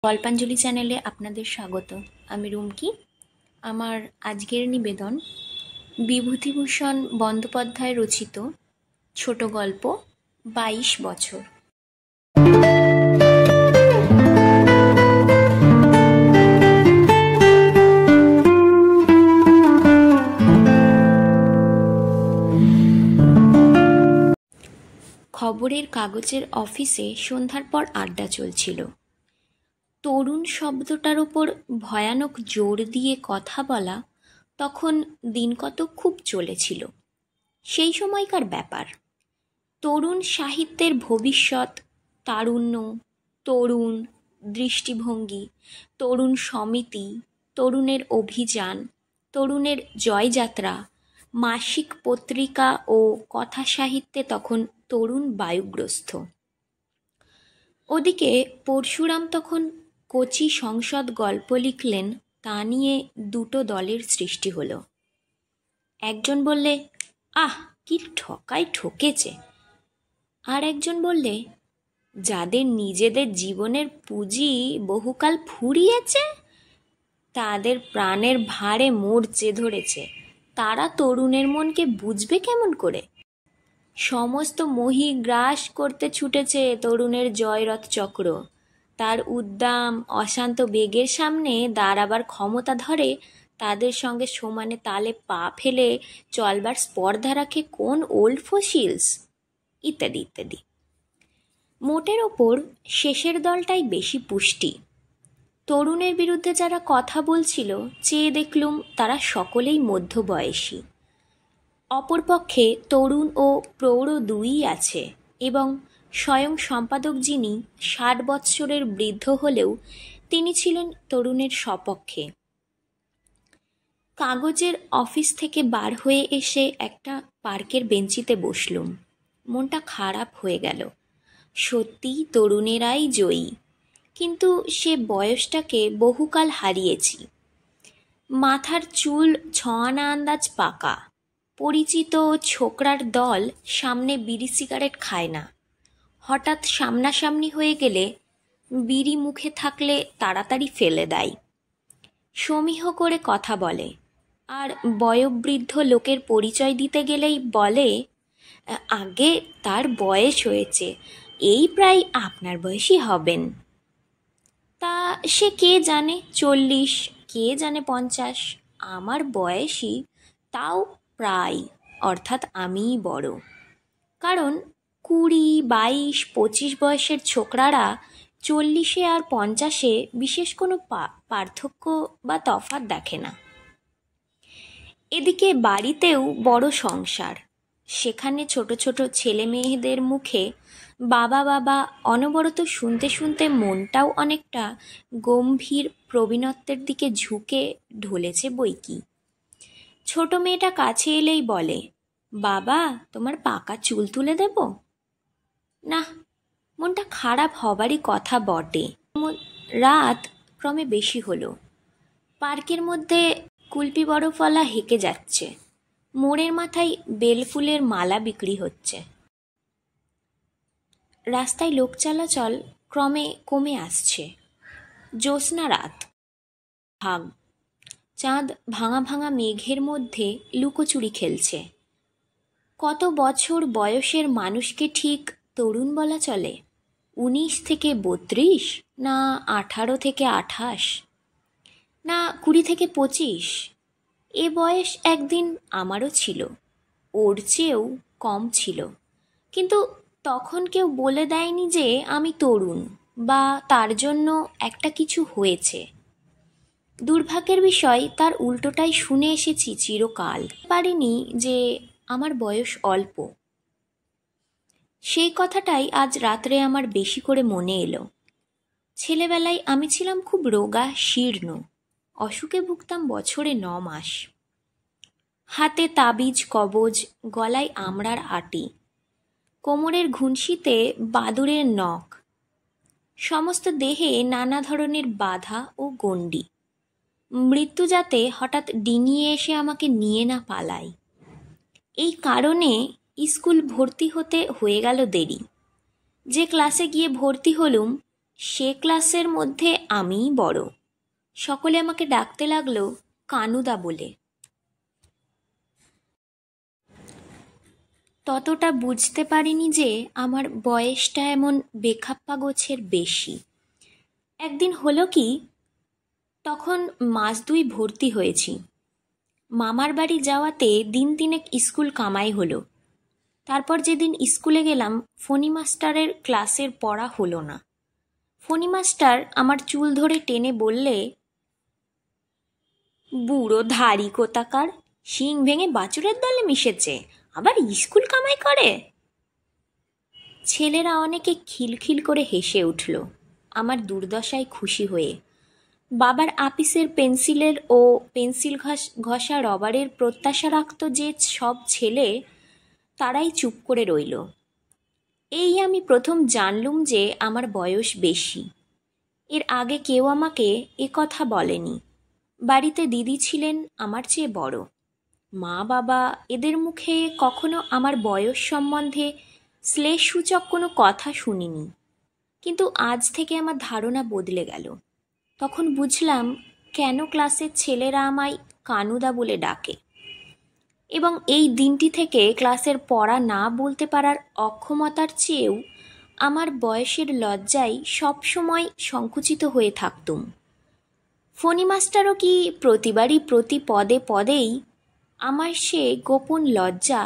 গল্পাঞ্জলি চ্যানেলে আপনাদের স্বাগত। আমি রুমকি। আমার আজকের নিবেদন বিভূতিভূষণ বন্দ্যোপাধ্যায় রচিত ছোট গল্প 22 বছর। খবরের কাগজের অফিসে সন্ধ্যার পর আড্ডা চলছিল। তরুণ শব্দটার ওপর ভয়ানক জোর দিয়ে কথা বলা তখন দিনকতক খুব চলেছিল। সেই সময়কার ব্যাপার। তরুণ সাহিত্যের ভবিষ্যৎ, তারুণ্য, তরুণ দৃষ্টিভঙ্গি, তরুণ সমিতি, তরুণের অভিযান, তরুণের জয়যাত্রা, মাসিক পত্রিকা ও কথা সাহিত্যে তখন তরুণ বায়ুগ্রস্ত। ওদিকে পরশুরাম তখন কচি সংসদ গল্প লিখলেন, তা নিয়ে দুটো দলের সৃষ্টি হলো। একজন বললে, আহ কি ঠকাই ঠকেছে। আর একজন বললে, যাদের নিজেদের জীবনের পুঁজি বহুকাল ফুরিয়েছে, তাদের প্রাণের ভারে মরচে ধরেছে, তারা তরুণের মনকে বুঝবে কেমন করে? সমস্ত মহি গ্রাস করতে ছুটেছে তরুণের জয়রথ চক্র। তার উদ্দাম অশান্ত বেগের সামনে দাঁড়াবার ক্ষমতা ধরে তাদের সঙ্গে সমানে তালে পা ফেলে চলবার স্পর্ধা রাখে কোন ওল্ড ফসিলস, ইত্যাদি ইত্যাদি। মোটের ওপর শেষের দলটাই বেশি পুষ্টি। তরুণের বিরুদ্ধে যারা কথা বলছিল, চেয়ে দেখলুম তারা সকলেই মধ্যবয়সী। অপরপক্ষে তরুণ ও প্রৌঢ় দুইই আছে, এবং স্বয়ং সম্পাদক যিনি 60 বৎসরের বৃদ্ধ হলেও তিনি ছিলেন তরুণের সপক্ষে। কাগজের অফিস থেকে বার হয়ে এসে একটা পার্কের বেঞ্চিতে বসলুম। মনটা খারাপ হয়ে গেল। সত্যিই তরুণেরাই জয়ী, কিন্তু সে বয়সটাকে বহুকাল হারিয়েছি। মাথার চুল 6 আনা আন্দাজ পাকা। পরিচিত ছোকরার দল সামনে বিড়ি সিগারেট খায় না। হঠাৎ সামনাসামনি হয়ে গেলে বিড়ি মুখে থাকলে তাড়াতাড়ি ফেলে দেয়। সমীহ করে কথা বলে, আর বয়োবৃদ্ধ লোকের পরিচয় দিতে গেলেই বলে, আগে তার বয়স হয়েছে, এই প্রায় আপনার বয়সী হবেন। তা সে কে জানে 40, কে জানে 50, আমার বয়সী, তাও প্রায়, অর্থাৎ আমিই বড়। কারণ 20, 22, 25 বয়সের ছোকরারা 40 আর 50 বিশেষ কোনো পার্থক্য বা তফাৎ দেখে না। এদিকে বাড়িতেও বড় সংসার। সেখানে ছোট ছোট ছেলে মেয়েদের মুখে বাবা বাবা অনবরত শুনতে শুনতে মনটাও অনেকটা গম্ভীর প্রবীণত্বের দিকে ঝুঁকে ঢলেছে বইকি। ছোট মেয়েটা কাছে এলেই বলে, বাবা তোমার পাকা চুল তুলে দেব? না, মনটা খারাপ হবারই কথা বটে। রাত ক্রমে বেশি হলো। পার্কের মধ্যে কুলপি বরফওয়ালা হেঁকে যাচ্ছে। মোড়ের মাথায় বেলফুলের মালা বিক্রি হচ্ছে। রাস্তায় লোক চলাচল ক্রমে কমে আসছে। জ্যোৎস্না রাত, ভাগ। চাঁদ ভাঙা ভাঙা মেঘের মধ্যে লুকোচুরি খেলছে। কত বছর বয়সের মানুষকে ঠিক তরুণ বলা চলে? 19 থেকে 32, না 18 থেকে 28, না 20 থেকে 25? এ বয়স একদিন আমারও ছিল, ওর চেয়েও কম ছিল, কিন্তু তখন কেউ বলে দেয়নি যে আমি তরুণ বা তার জন্য একটা কিছু হয়েছে। দুর্ভাগ্যের বিষয়, তার উল্টোটাই শুনে এসেছি চিরকাল। পারিনি যে আমার বয়স অল্প। সেই কথাটাই আজ রাত্রে আমার বেশি করে মনে এলো। ছেলেবেলায় আমি ছিলাম খুব রোগা শীর্ণ, অসুখে ভুগতাম বছরে 9 মাস। হাতে তাবিজ কবজ, গলায় আমড়ার আটি, কোমরের ঘুনসিতে বাদুড়ের নখ, সমস্ত দেহে নানা ধরনের বাধা ও গণ্ডি। মৃত্যু যাতে হঠাৎ ডিঙিয়ে এসে আমাকে নিয়ে না পালায়, এই কারণে স্কুল ভর্তি হতে হয়ে গেল দেরি। যে ক্লাসে গিয়ে ভর্তি হলুম সে ক্লাসের মধ্যে আমিই বড়। সকলে আমাকে ডাকতে লাগলো কানুদা বলে। ততটা বুঝতে পারিনি যে আমার বয়সটা এমন বেখাপ্পা গোছের বেশি। একদিন হলো কি, তখন মাস 2 ভর্তি হয়েছি। মামার বাড়ি যাওয়াতে দিন তিনেক স্কুল কামাই হলো। তারপর যেদিন স্কুলে গেলাম, ফণি মাস্টারের ক্লাসের পড়া হলো না। ফণি মাস্টার আমার চুল ধরে টেনে বললে, বুড়ো ধাড়ি কোতাকার, শিং ভেঙে বাছুরের দলে মিশেছে, আবার স্কুল কামাই করে। ছেলেরা অনেকে খিলখিল করে হেসে উঠল আমার দুর্দশায় খুশি হয়ে। বাবার আপিসের পেন্সিলের ও পেন্সিল ঘষা রবারের প্রত্যাশা রাখত যে সব ছেলে, তারাই চুপ করে রইল। এই আমি প্রথম জানলুম যে আমার বয়স বেশি। এর আগে কেউ আমাকে এ কথা বলেনি। বাড়িতে দিদি ছিলেন আমার চেয়ে বড়। মা বাবা এদের মুখে কখনো আমার বয়স সম্বন্ধে শ্লেষসূচক কোনো কথা শুনিনি। কিন্তু আজ থেকে আমার ধারণা বদলে গেল। তখন বুঝলাম কেন ক্লাসের ছেলেরা আমায় কানুদা বলে ডাকে। এবং এই দিনটি থেকে ক্লাসের পড়া না বলতে পারার অক্ষমতার চেয়েও আমার বয়সের লজ্জায় সবসময় সংকুচিত হয়ে থাকতুম। ফণি মাস্টারও কি প্রতিবারই প্রতি পদে পদেই আমার সে গোপন লজ্জা,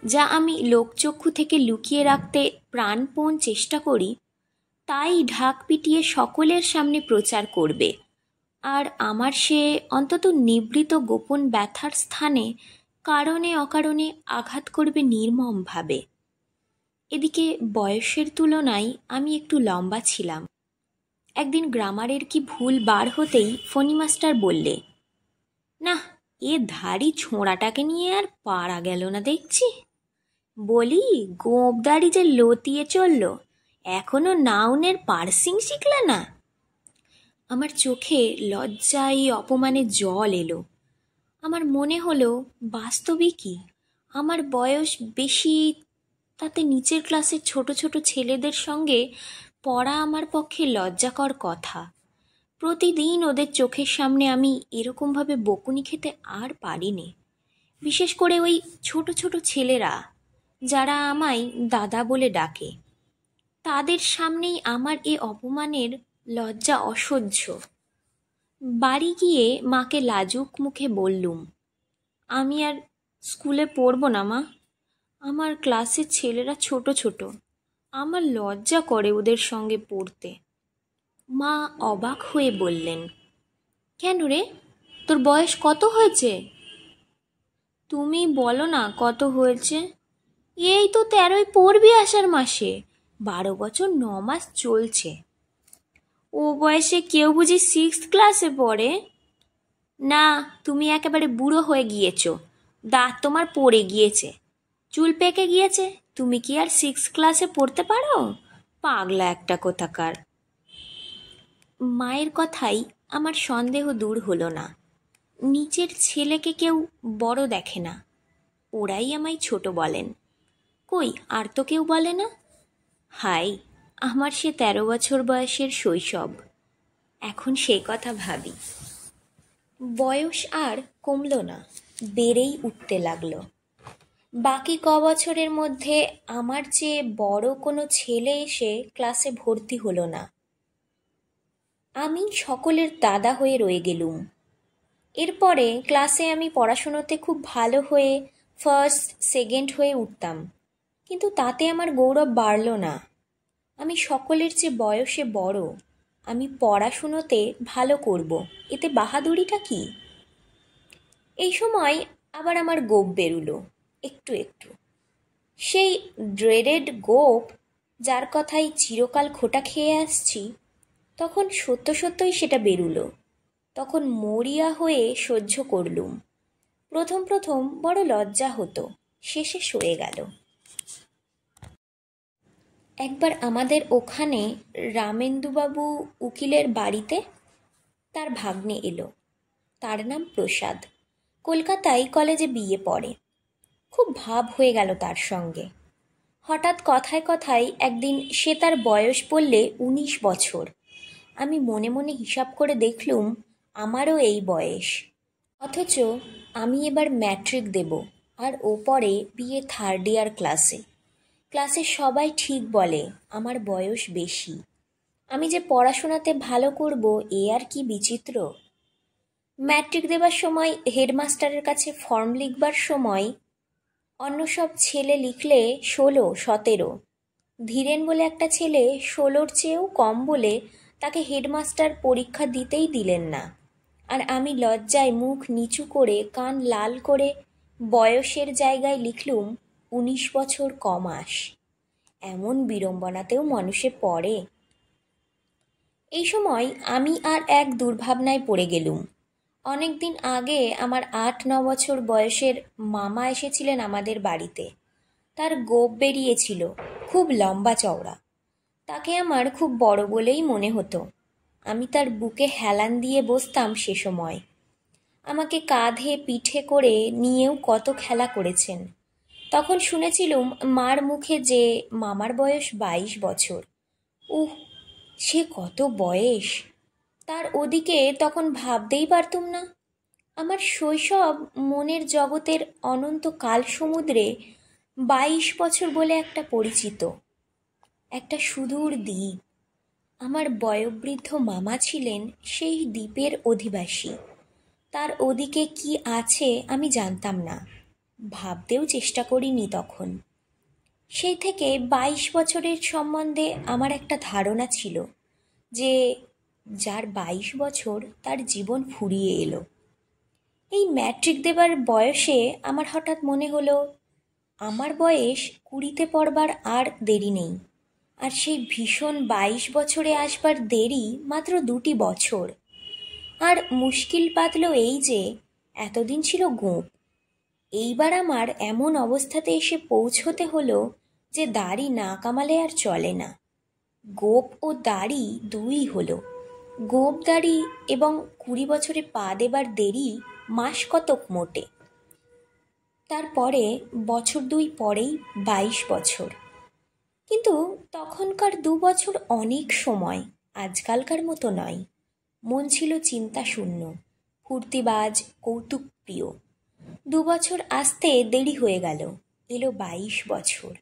যা আমি লোকচক্ষু থেকে লুকিয়ে রাখতে প্রাণপণ চেষ্টা করি, তাই ঢাক পিটিয়ে সকলের সামনে প্রচার করবে, আর আমার সে অন্তত নিবৃত গোপন ব্যথার স্থানে কারণে অকারণে আঘাত করবে নির্মমভাবে। এদিকে বয়সের তুলনায় আমি একটু লম্বা ছিলাম। একদিন গ্রামারের কি ভুল বার হতেই ফণি মাস্টার বললে, না, এ ধাড়ি ছোঁড়াটাকে নিয়ে আর পারা গেল না দেখছি। বলি, গোঁপদাড়ি যে লতিয়ে চলল, এখনো নাউনের পার্সিং শিখলে না? আমার চোখে লজ্জায় অপমানে জল এলো। আমার মনে হলো বাস্তবিকই আমার বয়স বেশি, তাতে নিচের ক্লাসের ছোট ছোট ছেলেদের সঙ্গে পড়া আমার পক্ষে লজ্জাকর কথা। প্রতিদিন ওদের চোখের সামনে আমি এরকমভাবে বকুনি খেতে আর পারিনি। বিশেষ করে ওই ছোট ছোট ছেলেরা যারা আমায় দাদা বলে ডাকে, তাদের সামনেই আমার এ অপমানের লজ্জা অসহ্য। বাড়ি গিয়ে মাকে লাজুক মুখে বললুম, আমি আর স্কুলে পড়ব না মা, আমার ক্লাসের ছেলেরা ছোট ছোট, আমার লজ্জা করে ওদের সঙ্গে পড়তে। মা অবাক হয়ে বললেন, কেন রে, তোর বয়স কত হয়েছে? তুমি বলো না কত হয়েছে। এই তো 13ই পড়বি আষাঢ় মাসে, 12 বছর 9 মাস চলছে। ও বয়সে কেউ বুঝি 6th ক্লাসে পড়ে? না, তুমি একেবারে বুড়ো হয়ে গিয়েছো, দাঁত তোমার পড়ে গিয়েছে, চুল পেকে গিয়েছে, তুমি কি আর 6th ক্লাসে পড়তে পারো? পাগলা একটা কোথাকার। মায়ের কথাই আমার সন্দেহ দূর হলো না। নিচের ছেলেকে কেউ বড় দেখে না, ওরাই আমায় ছোট বলেন। কই, আর তো কেউ বলে না। হাই, আমার সে 13 বছর বয়সের শৈশব, এখন সেই কথা ভাবি। বয়স আর কমল না, বেড়েই উঠতে লাগলো। বাকি বছরের মধ্যে আমার চেয়ে বড় কোনো ছেলে এসে ক্লাসে ভর্তি হলো না। আমি সকলের দাদা হয়ে রয়ে গেলুম। এরপরে ক্লাসে আমি পড়াশুনোতে খুব ভালো হয়ে ফার্স্ট সেকেন্ড হয়ে উঠতাম, কিন্তু তাতে আমার গৌরব বাড়ল না। আমি সকলের চেয়ে বয়সে বড়, আমি পড়াশুনোতে ভালো করব, এতে বাহাদুরিটা কি? এই সময় আবার আমার গোপ বেরুলো একটু একটু। সেই ড্রেডেড গোপ, যার কথাই চিরকাল খোটা খেয়ে আসছি, তখন সত্য সত্যই সেটা বেরুলো। তখন মরিয়া হয়ে সহ্য করলুম। প্রথম প্রথম বড় লজ্জা হতো, শেষে সয়ে গেল। একবার আমাদের ওখানে রামেন্দুবাবু উকিলের বাড়িতে তার ভাগ্নে এলো। তার নাম প্রসাদ, কলকাতায় কলেজে বিয়ে পড়ে। খুব ভাব হয়ে গেল তার সঙ্গে। হঠাৎ কথায় কথায় একদিন সে তার বয়স বললে 19 বছর। আমি মনে মনে হিসাব করে দেখলুম আমারও এই বয়স, অথচ আমি এবার ম্যাট্রিক দেব, আর ও পরে বিএ থার্ড ইয়ার ক্লাসে। ক্লাসের সবাই ঠিক বলে আমার বয়স বেশি। আমি যে পড়াশোনাতে ভালো করব এ আর কি বিচিত্র। ম্যাট্রিক দেবার সময় হেডমাস্টারের কাছে ফর্ম লিখবার সময় অন্য সব ছেলে লিখলে 16, 17। ধীরেন বলে একটা ছেলে 16-র চেয়েও কম বলে তাকে হেডমাস্টার পরীক্ষা দিতেই দিলেন না। আর আমি লজ্জায় মুখ নিচু করে কান লাল করে বয়সের জায়গায় লিখলুম 19 বছর কমাস। এমন বিড়ম্বনাতেও মানুষে পড়ে। এই সময় আমি আর এক দুর্ভাবনায় পড়ে গেলুম। অনেক দিন আগে আমার 8-9 বছর বয়সের মামা এসেছিলেন আমাদের বাড়িতে। তার গোঁফ বেরিয়েছিল, খুব লম্বা চওড়া। তাকে আমার খুব বড় বলেই মনে হতো। আমি তার বুকে হেলান দিয়ে বসতাম সে সময়। আমাকে কাঁধে পিঠে করে নিয়েও কত খেলা করেছেন। তখন শুনেছিলুম মার মুখে যে মামার বয়স 22 বছর। উহ, সে কত বয়স! তার ওদিকে তখন ভাবতেই পারতুম না। আমার শৈশব মনের জগতের অনন্ত কাল সমুদ্রে 22 বছর বলে একটা পরিচিত, একটা সুদূর দ্বীপ। আমার বয়োবৃদ্ধ মামা ছিলেন সেই দ্বীপের অধিবাসী। তার ওদিকে কি আছে আমি জানতাম না, ভাবতেও চেষ্টা করিনি তখন। সেই থেকে 22 বছরের সম্বন্ধে আমার একটা ধারণা ছিল যে যার 22 বছর তার জীবন ফুরিয়ে এলো। এই ম্যাট্রিক দেবার বয়সে আমার হঠাৎ মনে হলো আমার বয়স 20-তে পড়বার আর দেরি নেই, আর সেই ভীষণ 22 বছরে আসবার দেরি মাত্র 2টি বছর। আর মুশকিল বাধল এই যে এতদিন ছিল গোঁপ, এইবার আমার এমন অবস্থাতে এসে পৌঁছতে হলো যে দাড়ি না কামালে আর চলে না। গোঁপ ও দাড়ি দুই হলো। গোঁপ দাড়ি এবং 20 বছরে পা দেবার দেরি মাস কতক মোটে। তারপরে বছর 2 পরেই 22 বছর। কিন্তু তখনকার 2 বছর অনেক সময়, আজকালকার মতো নয়। মন ছিল চিন্তা শূন্য, ফুর্তিবাজ, কৌতুক প্রিয়। 2 বছর আসতে দেরি হয়ে গেল, এলো 22 বছর,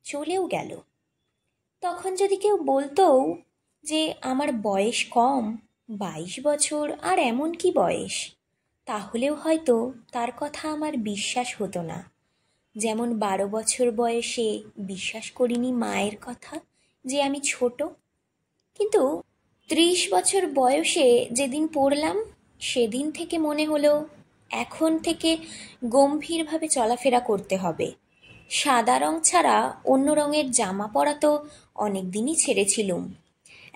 চলেও গেল। তখন যদি কেউ বলতো যে আমার বয়স কম, 22 বছর আর এমন কি বয়স, তাহলেও হয়তো তার কথা আমার বিশ্বাস হতো না। যেমন 12 বছর বয়সে বিশ্বাস করিনি মায়ের কথা যে আমি ছোট। কিন্তু 30 বছর বয়সে যেদিন পড়লাম সেদিন থেকে মনে হলো এখন থেকে গম্ভীরভাবে চলাফেরা করতে হবে। সাদা রং ছাড়া অন্য রঙের জামা পরা তো অনেক দিনই ছেড়েছিলুম।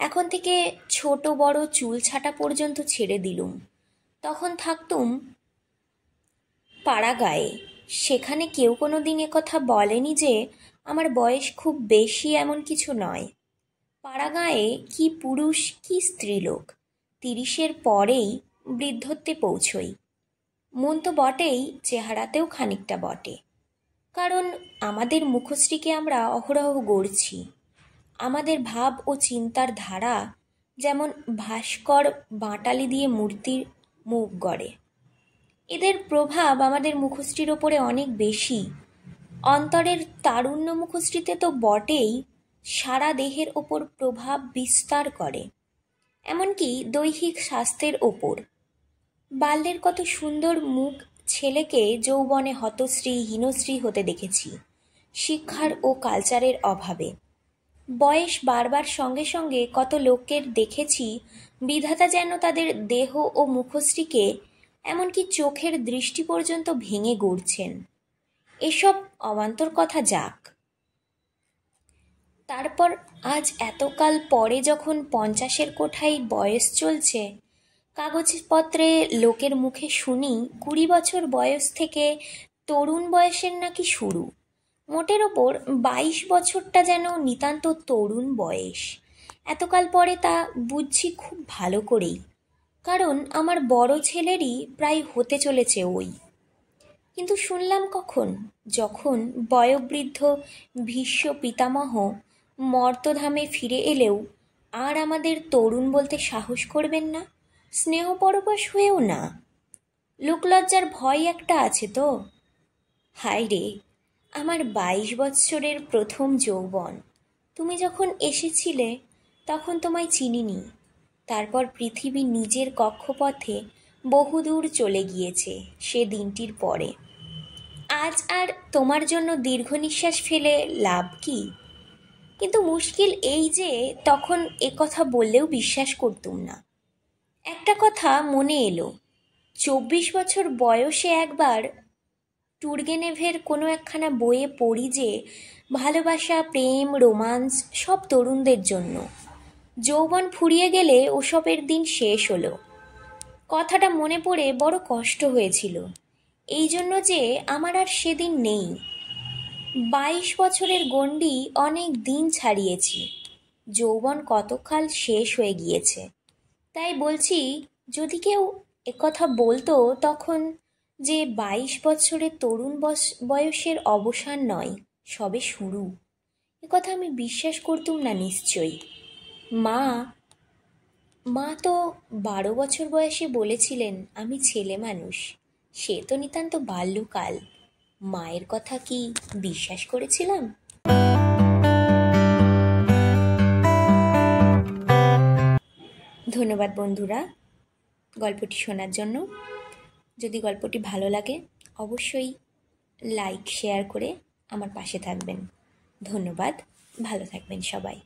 এখন থেকে ছোট বড় চুল ছাটা পর্যন্ত ছেড়ে দিলুম। তখন থাকতুম পাড়াগাঁয়ে, সেখানে কেউ কোনো দিন কথা বলেনি যে আমার বয়স খুব বেশি, এমন কিছু নয়। পাড়াগাঁয়ে কি পুরুষ কি স্ত্রীলোক 30-এর পরেই বৃদ্ধত্বে পৌঁছই। মন তো বটেই, চেহারাতেও খানিকটা বটে। কারণ আমাদের মুখশ্রীকে আমরা অহরহ গড়ছি। আমাদের ভাব ও চিন্তার ধারা যেমন ভাস্কর বাঁটালি দিয়ে মূর্তির মুখ গড়ে, এদের প্রভাব আমাদের মুখশ্রীর ওপরে অনেক বেশি। অন্তরের তারুণ্য মুখশ্রীতে তো বটেই, সারা দেহের ওপর প্রভাব বিস্তার করে, এমনকি দৈহিক স্বাস্থ্যের ওপর। বাল্যের কত সুন্দর মুখ ছেলেকে যৌবনে হতশ্রী হীনশ্রী হতে দেখেছি শিক্ষার ও কালচারের অভাবে। বয়স বাড়বার সঙ্গে সঙ্গে কত লোকের দেখেছি বিধাতা যেন তাদের দেহ ও মুখশ্রীকে, এমনকি চোখের দৃষ্টি পর্যন্ত ভেঙে গড়ছেন। এসব অবান্তর কথা যাক। তারপর আজ এতকাল পরে যখন 50-এর কোঠায় বয়স চলছে, কাগজপত্রে লোকের মুখে শুনি 20 বছর বয়স থেকে তরুণ বয়সের নাকি শুরু। মোটের ওপর 22 বছরটা যেন নিতান্ত তরুণ বয়স। এতকাল পরে তা বুঝছি খুব ভালো করেই, কারণ আমার বড় ছেলেরই প্রায় হতে চলেছে ওই। কিন্তু শুনলাম কখন, যখন বয়োবৃদ্ধ ভীষ্ম পিতামহ মর্তধামে ফিরে এলেও আর আমাদের তরুণ বলতে সাহস করবেন না, স্নেহ পরবশ হয়েও না। লোকলজ্জার ভয় একটা আছে তো। হায় রে, আমার 22 বৎসরের প্রথম যৌবন। তুমি যখন এসেছিলে তখন তোমায় চিনিনি। তারপর পৃথিবী নিজের কক্ষপথে বহুদূর চলে গিয়েছে সে দিনটির পরে। আজ আর তোমার জন্য দীর্ঘ নিঃশ্বাস ফেলে লাভ কি? কিন্তু মুশকিল এই যে তখন কথা বললেও বিশ্বাস করতুম না। একটা কথা মনে এলো, 24 বছর বয়সে একবার টুরগেনেভের কোনো একখানা বইয়ে পড়ি যে ভালোবাসা, প্রেম, রোমান্স সব তরুণদের জন্য। যৌবন ফুরিয়ে গেলে ওসবের দিন শেষ হলো। কথাটা মনে পড়ে বড় কষ্ট হয়েছিল, এই জন্য যে আমার আর সেদিন নেই। 22 বছরের গণ্ডি অনেক দিন ছাড়িয়েছি, যৌবন কতকাল শেষ হয়ে গিয়েছে। তাই বলছি, যদি কেউ একথা বলতো তখন যে 22 বছরের তরুণ বয়সের অবসান নয়, সবে শুরু, একথা আমি বিশ্বাস করতুম না নিশ্চয়ই। মা তো 12 বছর বয়সে বলেছিলেন আমি ছেলে মানুষ। সে তো নিতান্ত বাল্যকাল। মায়ের কথা কি বিশ্বাস করেছিলাম? ধন্যবাদ বন্ধুরা গল্পটি শোনার জন্য। যদি গল্পটি ভালো লাগে অবশ্যই লাইক শেয়ার করে আমার পাশে থাকবেন। ধন্যবাদ, ভালো থাকবেন সবাই।